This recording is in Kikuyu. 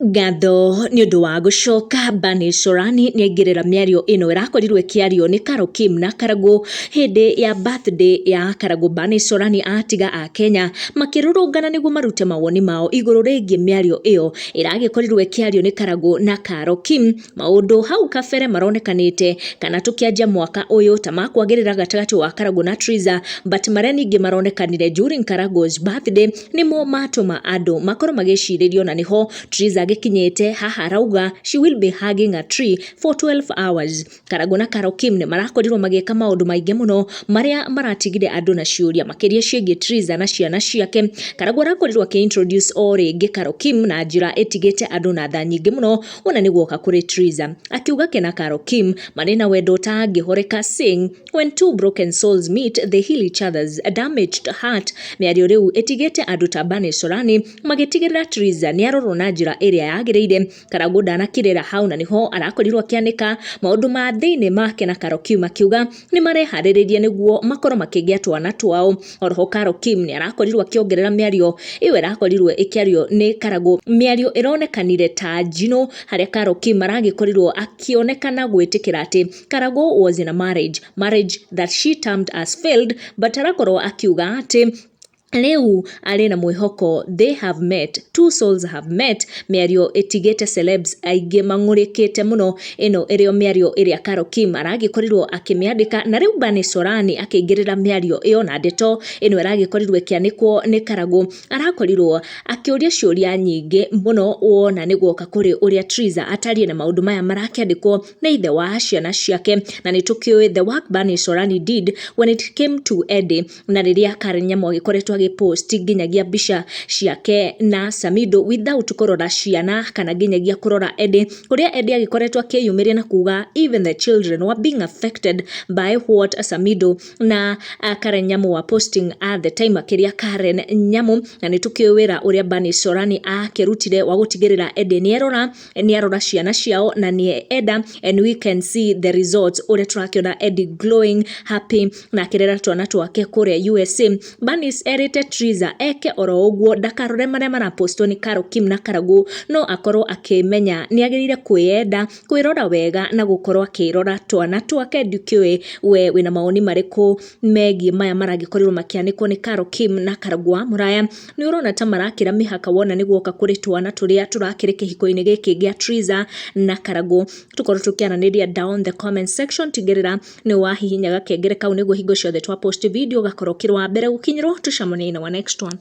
Ngatho ni undu wa gucoka Bani Sorani niaingirira miario ino irakorirwo ikiario ni Carol Kim na Karangũ hindi ya birthday ya Karangũ. Bani Sorani atiga a Kenya makirurungana niguo marute mawoni mao iguru rigie miario iyo iragikorirwo ikiario ni Karangũ na Carol Kim. Maundu hau kabere maronekanite kana tukianjia mwaka uyu ta makwagirira gatagati wa Karangũ na Triza, but maria ningi maronekanire during Karangũ's birthday nimo matuma andu makorwo magiciririo, na niho Triza gikinyete haha rauga she will be hugging a tree for 12 hours. Karangũ na Carol Kim ni marakorirwo magieka maundu maingi muno maria maratigire andu na ciuria makiria ciengie Triza na ciana ciake. Karangũ arakorirwo aki-introduce o ringi Carol Kim na njira itigite andu na tha nyingi muno ona ni guoka kuri Triza, akiuga ke na Carol Kim mari na wendo utangihoreka, saying when two broken souls meet they heal each other's damaged heart. Miario riu itigite andu ta Bani Sorani magitigirira Triza ni arorwo na njira iria yagiriire. Karangũ ndanakirira hau na niho arakorirwo akianika maundu ma thiini make na Carol Kim akiuga ni marehaririria niguo makorwo makigia twana twao. Oroho Carol Kim ni arakorirwo akiongerera miario iwe irakorirwo ikiario ni Karangũ, miario ironekanire ta njino haria Carol Kim aragikorirwo akionekana gwitikira ati Karangũ was in a marriage that she termed as failed, but arakorwo akiuga ati leu ari na mwihoko they have met, two souls have met. Miario itigite celebs aige mangurikite muno ino irio miario iria Carol Kim aragikorirwo akimiandika, na riu Bani Sorani akiingirira miario iyo na ndeto ino iragikorirwo ikianikwo ni Karangũ. Arakorirwo akiuria ciuria nyingi muno wona ni guoka kuri uria Triza atarie na maundu maya marakiandikwo na ithe wa ciana ciake, na nitukiwe the work Bani Sorani did when it came to Eddie, na riria Karen Nyamu agikoretwo post ginyagia bisha ciake na Samido without kurora ciana kana ginyagia kurora Eddie, kuria Eddie agikoretwo akiyumiria na kuga even the children were being affected by what Samido na Karen Nyamu wa posting at the time, akiria Karen Nyamu. Na nitukiwira uria Bani Sorani akirutire wa gutigirira Eddie ni arora ciana ciao na ni eda, and we can see the results uria turakiona Eddie glowing happy na akirera twana twake kuria USA. Bani erite Triza eke oro uguo ndakarore maria marapostwo ni Carol Kim na Karangũ, no akorwo akimenya ni agirire kwiyenda, kwirora wega na gukorwo akirora twana twake. Ndukiwe we wina maoni mariku megie maya maragikorirwo makianikwo ni Carol Kim na Karangũ wa Muraya? Ni urona ta marakira mihaka wona ni guoka kuri twana turia turakire kihiko-ini giki gia Triza na Karangũ? Tukorwo tukiananiria down the comment section, tigirira ni wahihinya gakengere kau niguo hingo ciothe twa post video gakorwo kirwa mbere gukinyirwo tucamane in our next one.